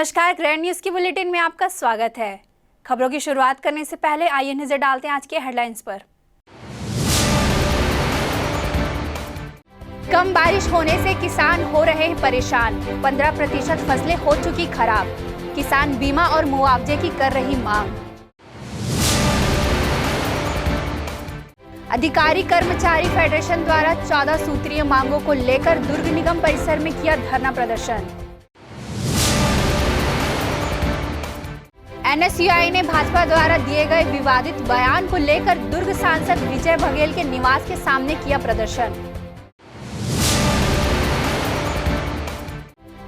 नमस्कार, grand news की bulletin में आपका स्वागत है। खबरों की शुरुआत करने से पहले आइए नजर डालते हैं आज के हेडलाइंस पर। कम बारिश होने से किसान हो रहे हैं परेशान, 15% फसलें हो चुकी खराब। किसान बीमा और मुआवजे की कर रही मांग। अधिकारी कर्मचारी फेडरेशन द्वारा 14 सूत्रीय मांगों को लेकर दुर्ग निगम परिसर में किया धरना प्रदर्शन। एनएसयूआई ने भाजपा द्वारा दिए गए विवादित बयान को लेकर दुर्ग सांसद विजय बघेल के निवास के सामने किया प्रदर्शन।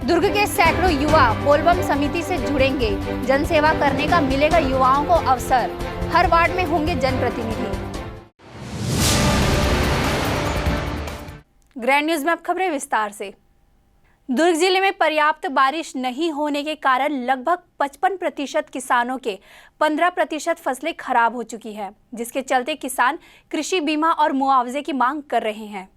दुर्ग के सैकड़ों युवा बोलबम समिति से जुड़ेंगे, जनसेवा करने का मिलेगा युवाओं को अवसर, हर वार्ड में होंगे जनप्रतिनिधि। ग्रैंड न्यूज में अब खबरें विस्तार से। दुर्ग जिले में पर्याप्त बारिश नहीं होने के कारण लगभग 55% किसानों के 15% फसलें खराब हो चुकी है, जिसके चलते किसान कृषि बीमा और मुआवजे की मांग कर रहे हैं।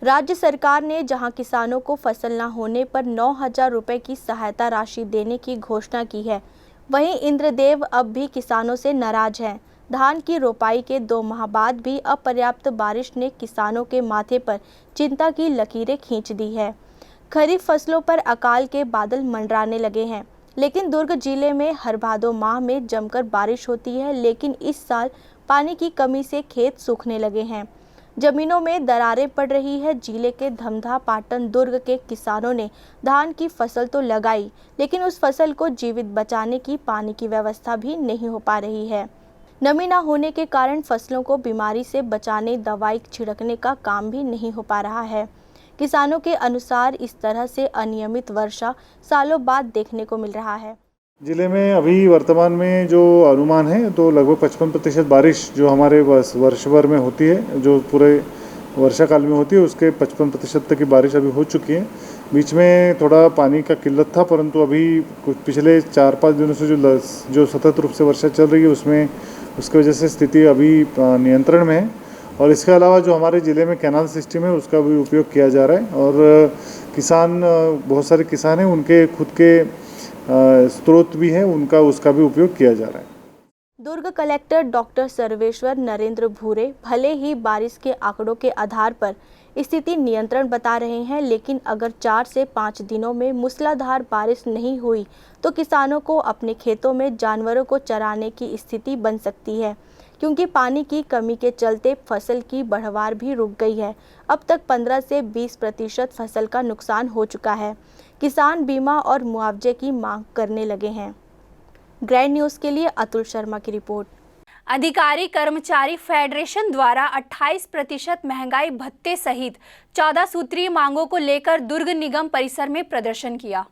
राज्य सरकार ने जहां किसानों को फसल न होने पर 9,000 रुपए की सहायता राशि देने की घोषणा की है, वहीं इंद्रदेव अब भी किसानों से नाराज हैं। धान की रोपाई के 2 माह बाद भी अपर्याप्त बारिश ने किसानों के माथे पर चिंता की लकीरें खींच दी है। खरीफ फसलों पर अकाल के बादल मंडराने लगे हैं, लेकिन दुर्ग जिले में हर भादो माह में जमकर बारिश होती है, लेकिन इस साल पानी की कमी से खेत सूखने लगे हैं, जमीनों में दरारें पड़ रही है। जिले के धमधा, पाटन, दुर्ग के किसानों ने धान की फसल तो लगाई, लेकिन उस फसल को जीवित बचाने की पानी की व्यवस्था भी नहीं हो पा रही है। नमी न होने के कारण फसलों को बीमारी से बचाने दवाई छिड़कने का काम भी नहीं हो पा रहा है। किसानों के अनुसार इस तरह से अनियमित वर्षा सालों बाद देखने को मिल रहा है। जिले में अभी वर्तमान में जो अनुमान है तो लगभग 55% बारिश जो हमारे वर्ष भर में होती है, जो पूरे वर्षा काल में होती है, उसके 55% तक की बारिश अभी हो चुकी है। बीच में थोड़ा पानी का किल्लत था, परंतु अभी कुछ पिछले 4-5 दिनों से जो सतत रूप से वर्षा चल रही है उसकी वजह से स्थिति अभी नियंत्रण में है। और इसके अलावा जो हमारे ज़िले में कैनाल सिस्टम है उसका भी उपयोग किया जा रहा है, और किसान, बहुत सारे किसान हैं, उनके खुद के स्रोत भी हैं, उसका भी उपयोग किया जा रहा है। दुर्ग कलेक्टर डॉक्टर सर्वेश्वर नरेंद्र भूरे भले ही बारिश के आंकड़ों के आधार पर स्थिति नियंत्रण बता रहे हैं, लेकिन अगर 4 से 5 दिनों में मूसलाधार बारिश नहीं हुई तो किसानों को अपने खेतों में जानवरों को चराने की स्थिति बन सकती है, क्योंकि पानी की कमी के चलते फसल की बढ़वार भी रुक गई है। अब तक 15 से 20% फसल का नुकसान हो चुका है। किसान बीमा और मुआवजे की मांग करने लगे हैं। ग्रैंड न्यूज़ के लिए अतुल शर्मा की रिपोर्ट। अधिकारी कर्मचारी फेडरेशन द्वारा 28% महंगाई भत्ते सहित 14 सूत्रीय मांगों को लेकर दुर्ग निगम परिसर में प्रदर्शन किया।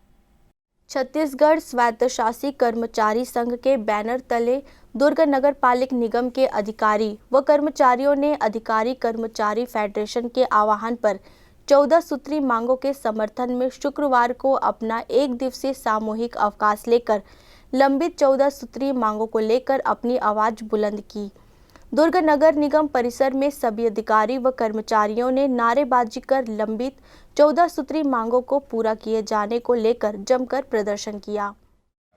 छत्तीसगढ़ स्वायत्तशासी कर्मचारी संघ के बैनर तले दुर्ग नगर पालिक निगम के अधिकारी व कर्मचारियों ने अधिकारी कर्मचारी फेडरेशन के आह्वान पर 14 सूत्री मांगों के समर्थन में शुक्रवार को अपना 1 दिवसीय सामूहिक अवकाश लेकर लंबित 14 सूत्री मांगों को लेकर अपनी आवाज बुलंद की। दुर्ग नगर निगम परिसर में सभी अधिकारी व कर्मचारियों ने नारेबाजी कर लंबित 14 सूत्री मांगों को पूरा किए जाने को लेकर जमकर प्रदर्शन किया।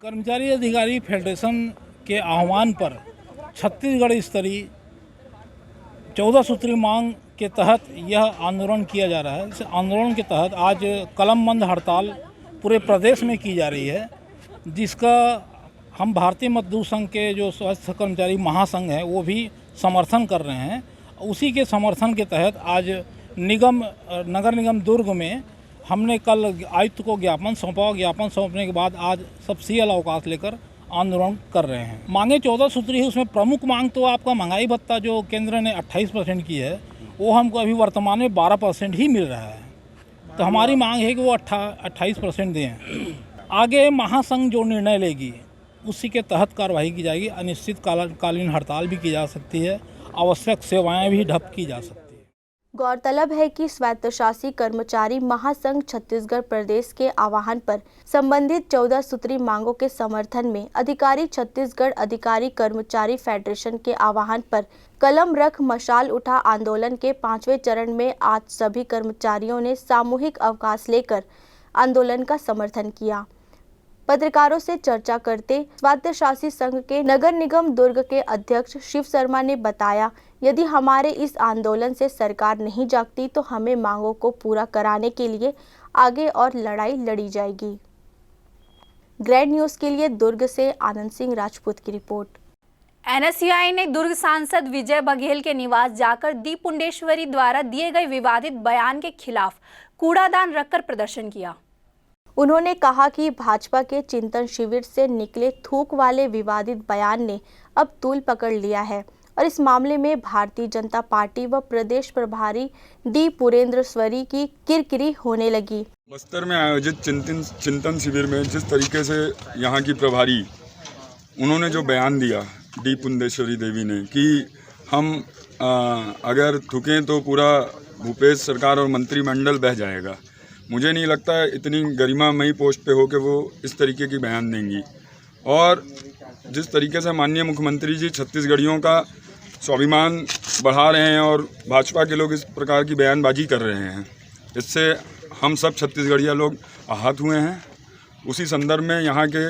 कर्मचारी अधिकारी फेडरेशन के आह्वान पर छत्तीसगढ़ स्तरीय 14 सूत्री मांग के तहत यह आंदोलन किया जा रहा है। इस आंदोलन के तहत आज कलमबंद हड़ताल पूरे प्रदेश में की जा रही है, जिसका हम भारतीय मजदूर संघ के जो स्वास्थ्य कर्मचारी महासंघ है वो भी समर्थन कर रहे हैं। उसी के समर्थन के तहत आज नगर निगम दुर्ग में हमने कल आयुक्त को ज्ञापन सौंपा। ज्ञापन सौंपने के बाद आज सब सीएल अवकाश लेकर आंदोलन कर रहे हैं। मांगे 14 सूत्री है, उसमें प्रमुख मांग तो आपका महंगाई भत्ता जो केंद्र ने 28% की है, वो हमको अभी वर्तमान में 12% ही मिल रहा है। तो हमारी मांग है कि वो 28% दें। आगे महासंघ जो निर्णय लेगी उसी के तहत कार्रवाई की जाएगी। अनिश्चितकालीन हड़ताल भी की जा सकती है, आवश्यक सेवाएं भी ठप की जा सकती है। गौरतलब है कि स्वायत्तशासी कर्मचारी महासंघ छत्तीसगढ़ प्रदेश के आह्वान पर संबंधित 14 सूत्री मांगों के समर्थन में अधिकारी छत्तीसगढ़ अधिकारी कर्मचारी फेडरेशन के आह्वान पर कलम रख मशाल उठा आंदोलन के 5वें चरण में आज सभी कर्मचारियों ने सामूहिक अवकाश लेकर आंदोलन का समर्थन किया। पत्रकारों से चर्चा करते स्वायत्तशासी संघ के नगर निगम दुर्ग के अध्यक्ष शिव शर्मा ने बताया, यदि हमारे इस आंदोलन से सरकार नहीं जागती तो हमें मांगों को पूरा कराने के लिए आगे और लड़ाई लड़ी जाएगी। ग्रैंड न्यूज़ के लिए दुर्ग से आनंद सिंह राजपूत की रिपोर्ट। एनएसयूआई ने दुर्ग सांसद विजय बघेल के निवास जाकर दी पुंडेश्वरी द्वारा दिए गए विवादित बयान के खिलाफ कूड़ादान रखकर प्रदर्शन किया। उन्होंने कहा कि भाजपा के चिंतन शिविर से निकले थूक वाले विवादित बयान ने अब तूल पकड़ लिया है और इस मामले में भारतीय जनता पार्टी व प्रदेश प्रभारी डी पुरेंद्रश्वरी की किरकिरी होने लगी। बस्तर में आयोजित चिंतन शिविर में जिस तरीके से यहाँ की प्रभारी उन्होंने जो बयान दिया डी पुंडेश्वरी देवी ने कि हम अगर थूकें तो पूरा भूपेश सरकार और मंत्रिमंडल बह जाएगा, मुझे नहीं लगता इतनी गरिमामयी पोस्ट पे हो के वो इस तरीके की बयान देंगी। और जिस तरीके से माननीय मुख्यमंत्री जी छत्तीसगढ़ियों का स्वाभिमान बढ़ा रहे हैं और भाजपा के लोग इस प्रकार की बयानबाजी कर रहे हैं, इससे हम सब छत्तीसगढ़िया लोग आहत हुए हैं। उसी संदर्भ में यहाँ के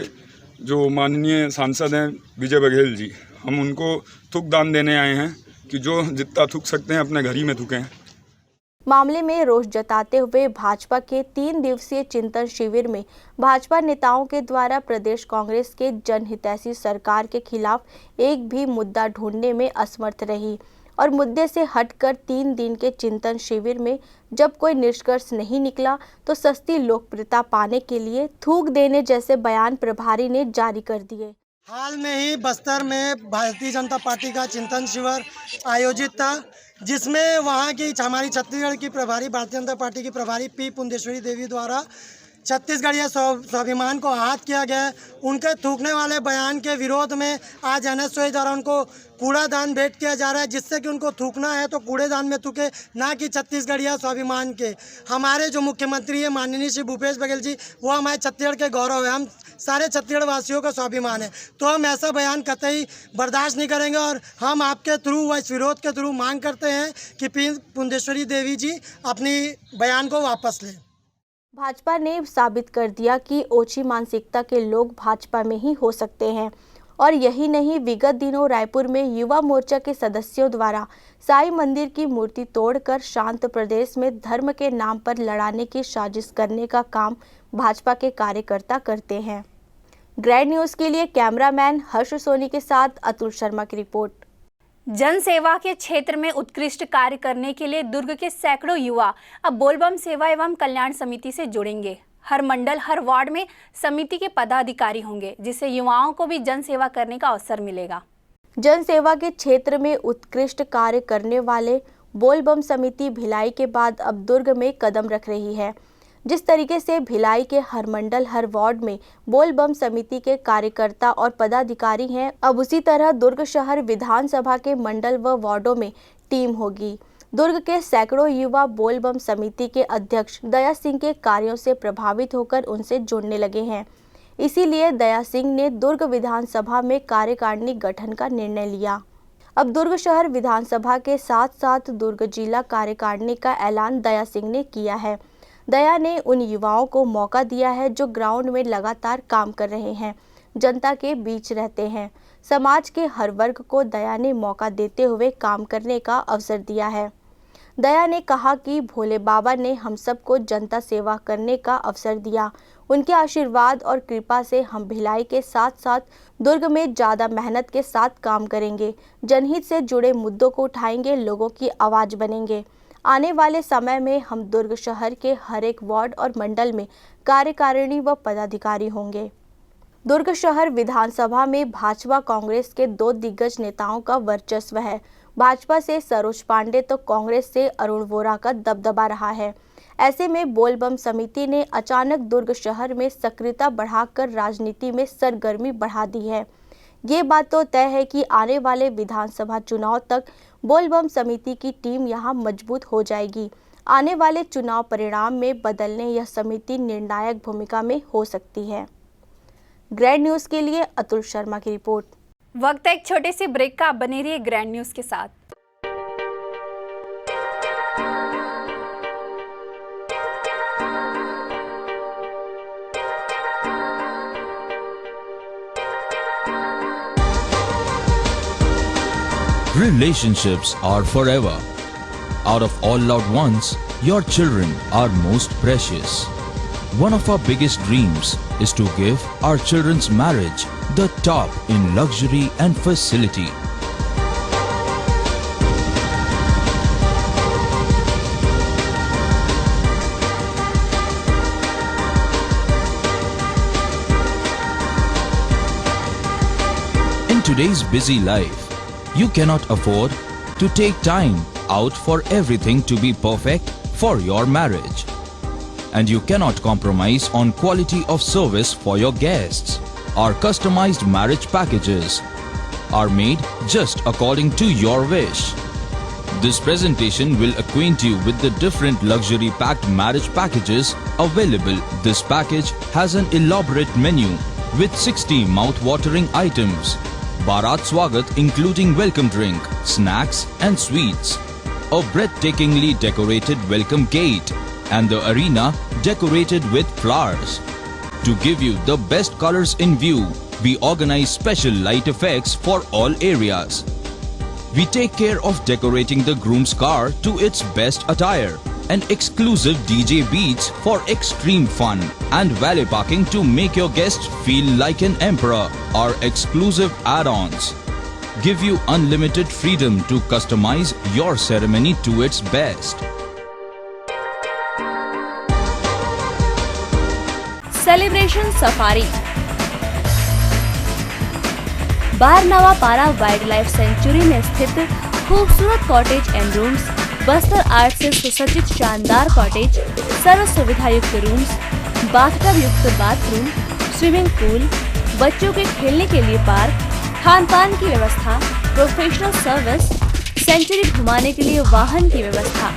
जो माननीय सांसद हैं विजय बघेल जी, हम उनको थूक दान देने आए हैं कि जो जितना थूक सकते हैं अपने घर ही में थूकें। मामले में रोष जताते हुए भाजपा के 3 दिवसीय चिंतन शिविर में भाजपा नेताओं के द्वारा प्रदेश कांग्रेस के जनहितैषी सरकार के खिलाफ एक भी मुद्दा ढूंढने में असमर्थ रही और मुद्दे से हटकर 3 दिन के चिंतन शिविर में जब कोई निष्कर्ष नहीं निकला तो सस्ती लोकप्रियता पाने के लिए थूक देने जैसे बयान प्रभारी ने जारी कर दिए। हाल में ही बस्तर में भारतीय जनता पार्टी का चिंतन शिविर आयोजित था, जिसमें वहाँ की हमारी छत्तीसगढ़ की प्रभारी भारतीय जनता पार्टी की प्रभारी पी पुंडेश्वरी देवी द्वारा छत्तीसगढ़िया स्वाभिमान को आहत किया गया। उनके थूकने वाले बयान के विरोध में आज एनएसयूआई द्वारा उनको कूड़ादान भेंट किया जा रहा है, जिससे कि उनको थूकना है तो कूड़ेदान में थूके, ना कि छत्तीसगढ़िया स्वाभिमान के। हमारे जो मुख्यमंत्री है माननीय श्री भूपेश बघेल जी, वो हमारे छत्तीसगढ़ के गौरव है, हम सारे छत्तीसगढ़ वासियों का स्वाभिमान है, तो हम ऐसा बयान कतई बर्दाश्त नहीं करेंगे। और हम आपके थ्रू व इस विरोध के थ्रू मांग करते हैं कि पी पुंडेश्वरी देवी जी अपनी बयान को वापस लें। भाजपा ने साबित कर दिया कि ओछी मानसिकता के लोग भाजपा में ही हो सकते हैं और यही नहीं, विगत दिनों रायपुर में युवा मोर्चा के सदस्यों द्वारा साईं मंदिर की मूर्ति तोड़कर शांत प्रदेश में धर्म के नाम पर लड़ाने की साजिश करने का काम भाजपा के कार्यकर्ता करते हैं। ग्रैंड न्यूज़ के लिए कैमरामैन हर्ष सोनी के साथ अतुल शर्मा की रिपोर्ट। जन सेवा के क्षेत्र में उत्कृष्ट कार्य करने के लिए दुर्ग के सैकड़ों युवा अब बोलबम सेवा एवं कल्याण समिति से जुड़ेंगे। हर मंडल हर वार्ड में समिति के पदाधिकारी होंगे, जिससे युवाओं को भी जन सेवा करने का अवसर मिलेगा। जन सेवा के क्षेत्र में उत्कृष्ट कार्य करने वाले बोलबम समिति भिलाई के बाद अब दुर्ग में कदम रख रही है। जिस तरीके से भिलाई के हर मंडल हर वार्ड में बोलबम समिति के कार्यकर्ता और पदाधिकारी हैं, अब उसी तरह दुर्ग शहर विधानसभा के मंडल व वार्डों में टीम होगी। दुर्ग के सैकड़ों युवा बोलबम समिति के अध्यक्ष दया सिंह के कार्यों से प्रभावित होकर उनसे जुड़ने लगे हैं। इसीलिए दया सिंह ने दुर्ग विधानसभा में कार्यकारिणी गठन का निर्णय लिया। अब दुर्ग शहर विधानसभा के साथ साथ दुर्ग जिला कार्यकारिणी का ऐलान दया सिंह ने किया है। दया ने उन युवाओं को मौका दिया है जो ग्राउंड में लगातार काम कर रहे हैं, जनता के बीच रहते हैं। समाज के हर वर्ग को दया ने मौका देते हुए काम करने का अवसर दिया है। दया ने कहा कि भोले बाबा ने हम सबको जनता सेवा करने का अवसर दिया। उनके आशीर्वाद और कृपा से हम भिलाई के साथ साथ दुर्ग में ज़्यादा मेहनत के साथ काम करेंगे, जनहित से जुड़े मुद्दों को उठाएंगे, लोगों की आवाज़ बनेंगे। आने वाले समय में हम दुर्ग शहर के हर एक वार्ड और मंडल में कार्यकारिणी व पदाधिकारी होंगे। दुर्ग शहर विधानसभा में भाजपा कांग्रेस के 2 दिग्गज नेताओं का वर्चस्व है। भाजपा से सरोज पांडे तो कांग्रेस से अरुण वोरा का दबदबा रहा है। ऐसे में बोलबम समिति ने अचानक दुर्ग शहर में सक्रियता बढ़ाकर राजनीति में सरगर्मी बढ़ा दी है। ये बात तो तय है कि आने वाले विधानसभा चुनाव तक बोलबम समिति की टीम यहां मजबूत हो जाएगी। आने वाले चुनाव परिणाम में बदलने यह समिति निर्णायक भूमिका में हो सकती है। ग्रैंड न्यूज़ के लिए अतुल शर्मा की रिपोर्ट। वक्त है एक छोटे से ब्रेक का, बने रहिए ग्रैंड न्यूज़ के साथ। Relationships are forever. Out of all loved ones, your children are most precious. One of our biggest dreams is to give our children's marriage the top in luxury and facility. In today's busy life, you cannot afford to take time out for everything to be perfect for your marriage. And you cannot compromise on quality of service for your guests. Our customized marriage packages are made just according to your wish. This presentation will acquaint you with the different luxury packed marriage packages available. This package has an elaborate menu with 60 mouth-watering items. Bharat Swagat including welcome drink, snacks and sweets. A breathtakingly decorated welcome gate and the arena decorated with flowers. To give you the best colors in view, we organize special light effects for all areas. We take care of decorating the groom's car to its best attire and exclusive DJ beats for extreme fun and valet parking to make your guests feel like an emperor. Our exclusive add-ons give you unlimited freedom to customize your ceremony to its best. Celebration safari Barnawapara wildlife sanctuary में स्थित खूबसूरत cottage and rooms, Bastar art से सुसज्जित शानदार cottage, सर्व सुविधा युक्त rooms, bathtub युक्त बाथरूम, स्विमिंग पूल, बच्चों के खेलने के लिए पार्क, खान पान की व्यवस्था, प्रोफेशनल सर्विस, सेंचुरी घुमाने के लिए वाहन की व्यवस्था।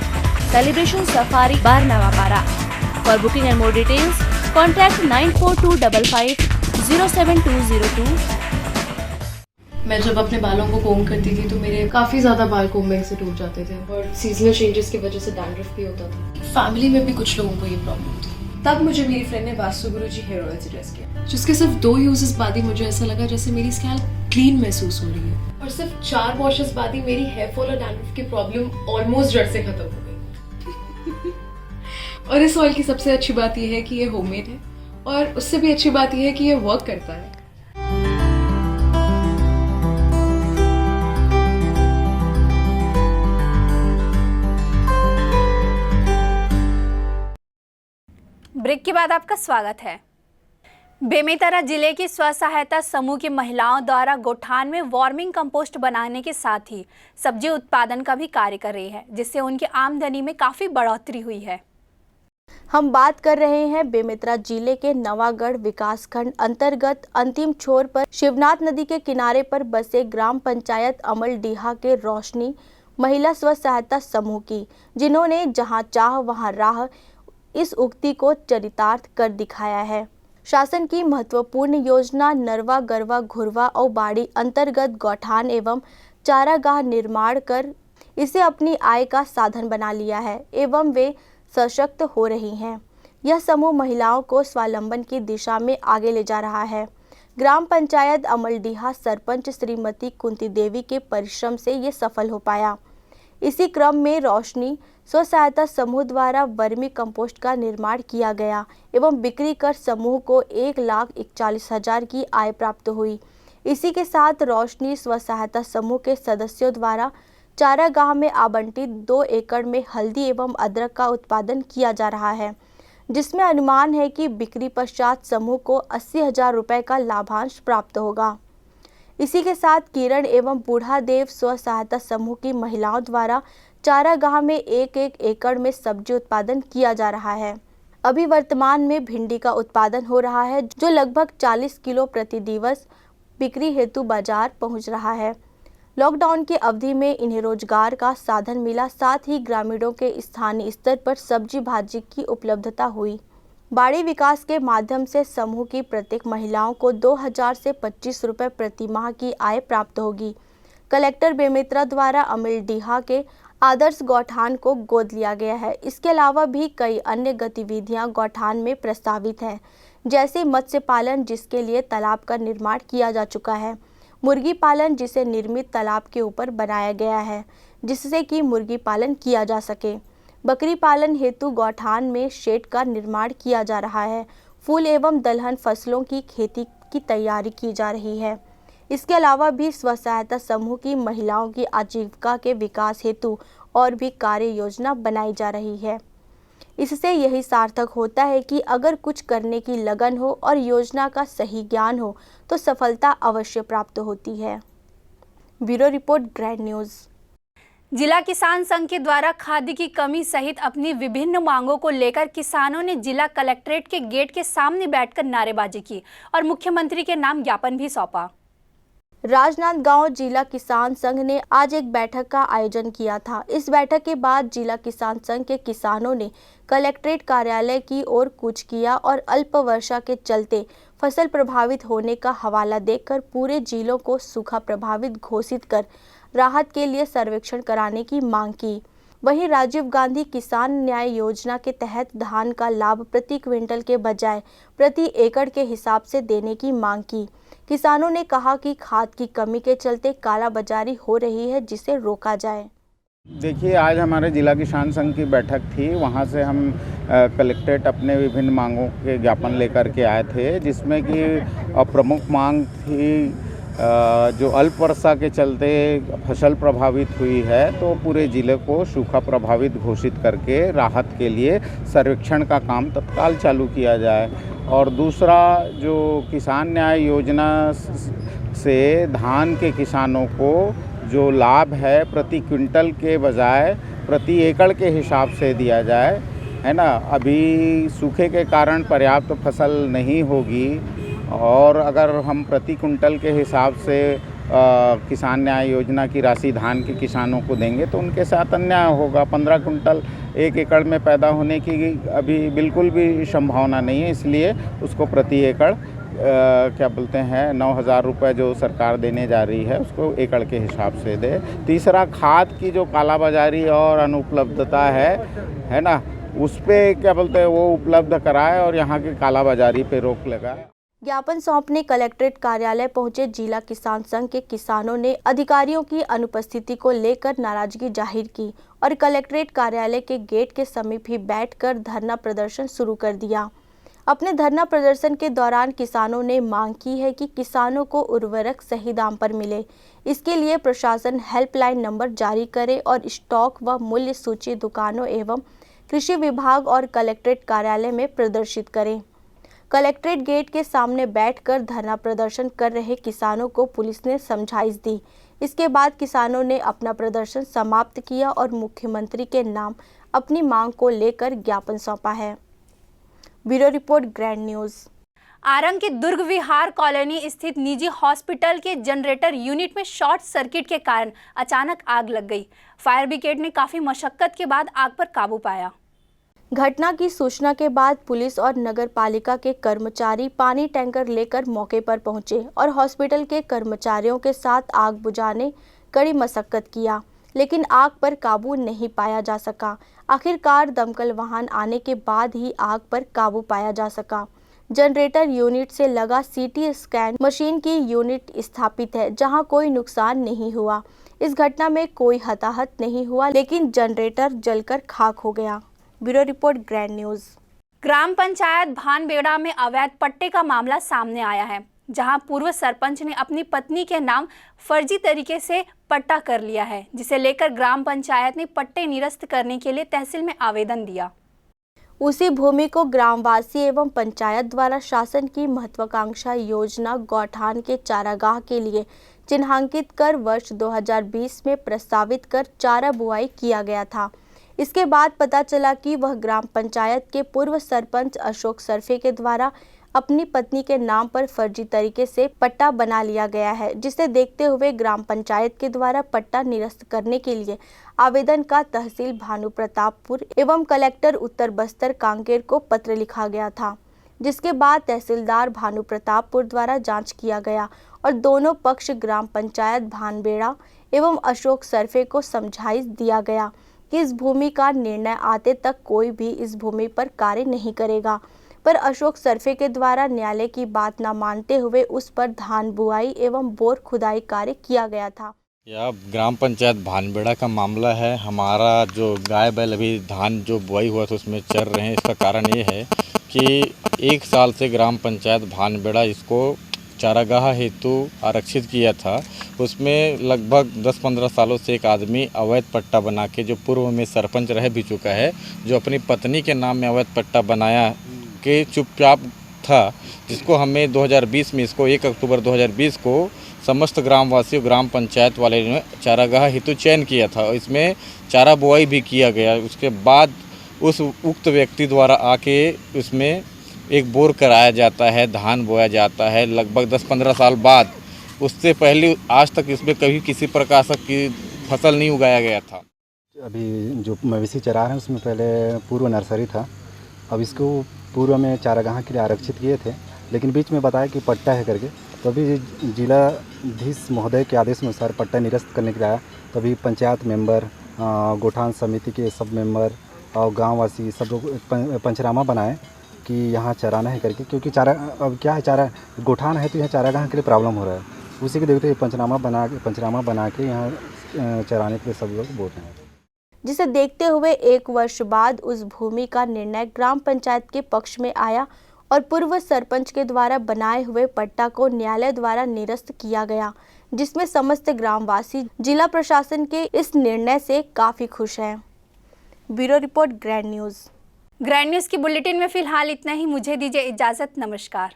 सेलिब्रेशन सफारी बारनावा पारा। For booking and more details contact 9425507202। मैं जब अपने बालों को कोम करती थी तो मेरे काफ़ी ज़्यादा बाल कोम्बिंग से टूट जाते थे और सीजनल चेंजेस की वजह से डैंड्रफ भी होता था। फैमिली में भी कुछ लोगों को ये प्रॉब्लम थी। तब मुझे मेरी फ्रेंड ने वास्तु गुरुजी हेयर ऑयल सजेस्ट किया, जिसके सिर्फ 2 यूजेस बाद ही मुझे ऐसा लगा जैसे मेरी स्कैल्प क्लीन महसूस हो रही है और सिर्फ 4 वॉशेस बाद ही मेरी हेयर फॉल और डैंड्रफ की प्रॉब्लम ऑलमोस्ट जड़ से खत्म हो गई। और इस ऑयल की सबसे अच्छी बात यह है कि ये होममेड है और उससे भी अच्छी बात यह है कि ये वर्क करता है। ब्रेक के बाद आपका स्वागत है। बेमेतरा जिले की स्व सहायता समूह की महिलाओं द्वारा गोठान में वार्मिंग कंपोस्ट बनाने के साथ ही सब्जी उत्पादन का भी कार्य कर रही है, जिससे उनकी आमदनी में काफी बढ़ोतरी हुई है। हम बात कर रहे हैं बेमेतरा जिले के नवागढ़ विकासखंड अंतर्गत अंतिम छोर पर शिवनाथ नदी के किनारे पर बसे ग्राम पंचायत अमलडीहा के रोशनी महिला स्व सहायता समूह की, जिन्होंने जहां चाह वहां राह इस उक्ति को चरितार्थ कर दिखाया है। शासन की महत्वपूर्ण योजना नरवा गरवा घुरवा और बाड़ी अंतर्गत गौठान एवं चारागाह निर्माण कर इसे अपनी आय का साधन बना लिया है एवं वे सशक्त हो रही हैं। यह समूह महिलाओं को स्वावलंबन की दिशा में आगे ले जा रहा है। ग्राम पंचायत अमलडीहा सरपंच श्रीमती कुंती देवी के परिश्रम से ये सफल हो पाया। इसी क्रम में रोशनी स्व सहायता समूह द्वारा वर्मी कंपोस्ट का निर्माण किया गया एवं बिक्री कर समूह को 1,41,000 की आय प्राप्त हुई। इसी के साथ रोशनी स्व सहायता समूह के सदस्यों द्वारा चारागाह में आवंटित 2 एकड़ में हल्दी एवं अदरक का उत्पादन किया जा रहा है, जिसमें अनुमान है कि बिक्री पश्चात समूह को 80,000 रुपये का लाभांश प्राप्त होगा। इसी के साथ किरण एवं बूढ़ा देव स्व सहायता समूह की महिलाओं द्वारा चारागाह में 1-1 एकड़ में सब्जी उत्पादन किया जा रहा है। अभी वर्तमान में भिंडी का उत्पादन हो रहा है, जो लगभग 40 किलो प्रति दिवस बिक्री हेतु बाजार पहुंच रहा है। लॉकडाउन की अवधि में इन्हें रोजगार का साधन मिला, साथ ही ग्रामीणों के स्थानीय स्तर पर सब्जी भाजी की उपलब्धता हुई। बाड़ी विकास के माध्यम से समूह की प्रत्येक महिलाओं को 2,000 से 25 रुपये प्रति माह की आय प्राप्त होगी। कलेक्टर बेमेतरा द्वारा अमलडीहा के आदर्श गौठान को गोद लिया गया है। इसके अलावा भी कई अन्य गतिविधियां गौठान में प्रस्तावित हैं, जैसे मत्स्य पालन, जिसके लिए तालाब का निर्माण किया जा चुका है। मुर्गी पालन जिसे निर्मित तालाब के ऊपर बनाया गया है, जिससे कि मुर्गी पालन किया जा सके। बकरी पालन हेतु गौठान में शेड का निर्माण किया जा रहा है। फूल एवं दलहन फसलों की खेती की तैयारी की जा रही है। इसके अलावा भी स्व सहायता समूह की महिलाओं की आजीविका के विकास हेतु और भी कार्य योजना बनाई जा रही है। इससे यही सार्थक होता है कि अगर कुछ करने की लगन हो और योजना का सही ज्ञान हो तो सफलता अवश्य प्राप्त होती है। Bureau report, grand news. जिला किसान संघ के द्वारा खाद्य की कमी सहित अपनी विभिन्न मांगों को लेकर किसानों ने जिला कलेक्ट्रेट के गेट के सामने बैठकर नारेबाजी की और मुख्यमंत्री के नाम ज्ञापन भी सौंपा। राजनांदगांव जिला किसान संघ ने आज एक बैठक का आयोजन किया था। इस बैठक के बाद जिला किसान संघ के किसानों ने कलेक्ट्रेट कार्यालय की ओर कूच किया और अल्प वर्षा के चलते फसल प्रभावित होने का हवाला देकर पूरे जिलों को सूखा प्रभावित घोषित कर राहत के लिए सर्वेक्षण कराने की मांग की। वहीं राजीव गांधी किसान न्याय योजना के तहत धान का लाभ प्रति क्विंटल के बजाय प्रति एकड़ के हिसाब से देने की मांग की। किसानों ने कहा कि खाद की कमी के चलते कालाबाजारी हो रही है, जिसे रोका जाए। देखिए, आज हमारे जिला किसान संघ की बैठक थी। वहाँ से हम कलेक्ट्रेट अपने विभिन्न मांगों के ज्ञापन लेकर के आए थे, जिसमें कि प्रमुख मांग थी जो अल्प वर्षा के चलते फसल प्रभावित हुई है तो पूरे ज़िले को सूखा प्रभावित घोषित करके राहत के लिए सर्वेक्षण का काम तत्काल चालू किया जाए। और दूसरा, जो किसान न्याय योजना से धान के किसानों को जो लाभ है प्रति क्विंटल के बजाय प्रति एकड़ के हिसाब से दिया जाए, है ना। अभी सूखे के कारण पर्याप्त फसल नहीं होगी और अगर हम प्रति कुंटल के हिसाब से किसान न्याय योजना की राशि धान के किसानों को देंगे तो उनके साथ अन्याय होगा। 15 कुंटल एक एकड़ में पैदा होने की अभी बिल्कुल भी संभावना नहीं है, इसलिए उसको प्रति एकड़ क्या बोलते हैं 9,000 रुपये जो सरकार देने जा रही है उसको एकड़ के हिसाब से दे। तीसरा, खाद की जो कालाबाजारी और अनुपलब्धता है ना, उस पर क्या बोलते हैं वो उपलब्ध कराए और यहाँ की कालाबाजारी पे रोक लगाए। ज्ञापन सौंपने कलेक्ट्रेट कार्यालय पहुंचे जिला किसान संघ के किसानों ने अधिकारियों की अनुपस्थिति को लेकर नाराजगी जाहिर की और कलेक्ट्रेट कार्यालय के गेट के समीप ही बैठकर धरना प्रदर्शन शुरू कर दिया। अपने धरना प्रदर्शन के दौरान किसानों ने मांग की है कि किसानों को उर्वरक सही दाम पर मिले। इसके लिए प्रशासन हेल्पलाइन नंबर जारी करे और स्टॉक व मूल्य सूची दुकानों एवं कृषि विभाग और कलेक्ट्रेट कार्यालय में प्रदर्शित करें। कलेक्ट्रेट गेट के सामने बैठकर धरना प्रदर्शन कर रहे किसानों को पुलिस ने समझाइश दी। इसके बाद किसानों ने अपना प्रदर्शन समाप्त किया और मुख्यमंत्री के नाम अपनी मांग को लेकर ज्ञापन सौंपा है। Bureau report, grand news. Arang के दुर्ग विहार कॉलोनी स्थित निजी हॉस्पिटल के जनरेटर यूनिट में शॉर्ट सर्किट के कारण अचानक आग लग गई। फायर ब्रिगेड ने काफी मशक्कत के बाद आग पर काबू पाया। घटना की सूचना के बाद पुलिस और नगर पालिका के कर्मचारी पानी टैंकर लेकर मौके पर पहुंचे और हॉस्पिटल के कर्मचारियों के साथ आग बुझाने कड़ी मशक्कत किया, लेकिन आग पर काबू नहीं पाया जा सका। आखिरकार दमकल वाहन आने के बाद ही आग पर काबू पाया जा सका। जनरेटर यूनिट से लगा सीटी स्कैन मशीन की यूनिट स्थापित है, जहां कोई नुकसान नहीं हुआ। इस घटना में कोई हताहत नहीं हुआ, लेकिन जनरेटर जलकर खाक हो गया। Bureau report, grand news. ग्राम पंचायत भानबेड़ा में अवैध पट्टे का मामला सामने आया है, जहां पूर्व सरपंच ने अपनी पत्नी के नाम फर्जी तरीके से पट्टा कर लिया है, जिसे लेकर ग्राम पंचायत ने पट्टे निरस्त करने के लिए तहसील में आवेदन दिया। उसी भूमि को ग्रामवासी एवं पंचायत द्वारा शासन की महत्वाकांक्षा योजना गौठान के चारागाह के लिए चिन्हांकित कर वर्ष 2020 में प्रस्तावित कर चारा बुआई किया गया था। इसके बाद पता चला कि वह ग्राम पंचायत के पूर्व सरपंच अशोक सरफे के द्वारा अपनी पत्नी के नाम पर फर्जी तरीके से पट्टा बना लिया गया है, जिसे देखते हुए ग्राम पंचायत के द्वारा पट्टा निरस्त करने के लिए आवेदन का तहसील भानु प्रतापपुर एवं कलेक्टर उत्तर बस्तर कांकेर को पत्र लिखा गया था, जिसके बाद तहसीलदार भानु प्रतापपुर द्वारा जांच किया गया और दोनों पक्ष ग्राम पंचायत भानबेड़ा एवं अशोक सरफे को समझाइश दिया गया कि इस भूमि का निर्णय आते तक कोई भी इस भूमि पर कार्य नहीं करेगा। पर अशोक सरफे के द्वारा न्यायालय की बात न मानते हुए उस पर धान बुआई एवं बोर खुदाई कार्य किया गया था। यह ग्राम पंचायत भानबेड़ा का मामला है। हमारा जो गाय बैल अभी धान जो बुआई हुआ था उसमें चर रहे हैं। इसका कारण ये है कि 1 साल से ग्राम पंचायत भानबेड़ा इसको चारागाह हेतु आरक्षित किया था। उसमें लगभग 10-15 सालों से एक आदमी अवैध पट्टा बना के, जो पूर्व में सरपंच रह भी चुका है, जो अपनी पत्नी के नाम में अवैध पट्टा बनाया के चुपचाप था, जिसको हमें 2020 में इसको 1 अक्टूबर 2020 को समस्त ग्रामवासियों ग्राम पंचायत वाले ने चारागाह हेतु चयन किया था और इसमें चारा बुआई भी किया गया। उसके बाद उस उक्त व्यक्ति द्वारा आके उसमें एक बोर कराया जाता है, धान बोया जाता है लगभग 10-15 साल बाद। उससे पहले आज तक इसमें कभी किसी प्रकार की फसल नहीं उगाया गया था। अभी जो मवेशी चरा रहे हैं उसमें पहले पूर्व नर्सरी था। अब इसको पूर्व में चारागाह के लिए आरक्षित किए थे, लेकिन बीच में बताया कि पट्टा है करके, तो अभी जिलाधीश महोदय के आदेश अनुसार पट्टा निरस्त करने के लिए आया। तभी पंचायत मेंबर, गोठान समिति के सब मेंबर और गांववासी सब लोग पंचनामा बनाए कि यहाँ चराना है करके, क्योंकि चारा अब क्या है, चारा गोठान है तो यहाँ चारागाह के लिए प्रॉब्लम हो रहा है। उसी के देखते हुए पंचनामा बना के यहाँ चराने के लिए सब लोग बोल रहे हैं। जिसे देखते हुए 1 वर्ष बाद उस भूमि का निर्णय ग्राम पंचायत के पक्ष में आया और पूर्व सरपंच के द्वारा बनाए हुए पट्टा को न्यायालय द्वारा निरस्त किया गया, जिसमें समस्त ग्रामवासी जिला प्रशासन के इस निर्णय से काफ़ी खुश हैं। Bureau report, grand news. Grand news की बुलेटिन में फिलहाल इतना ही। मुझे दीजिए इजाज़त। नमस्कार।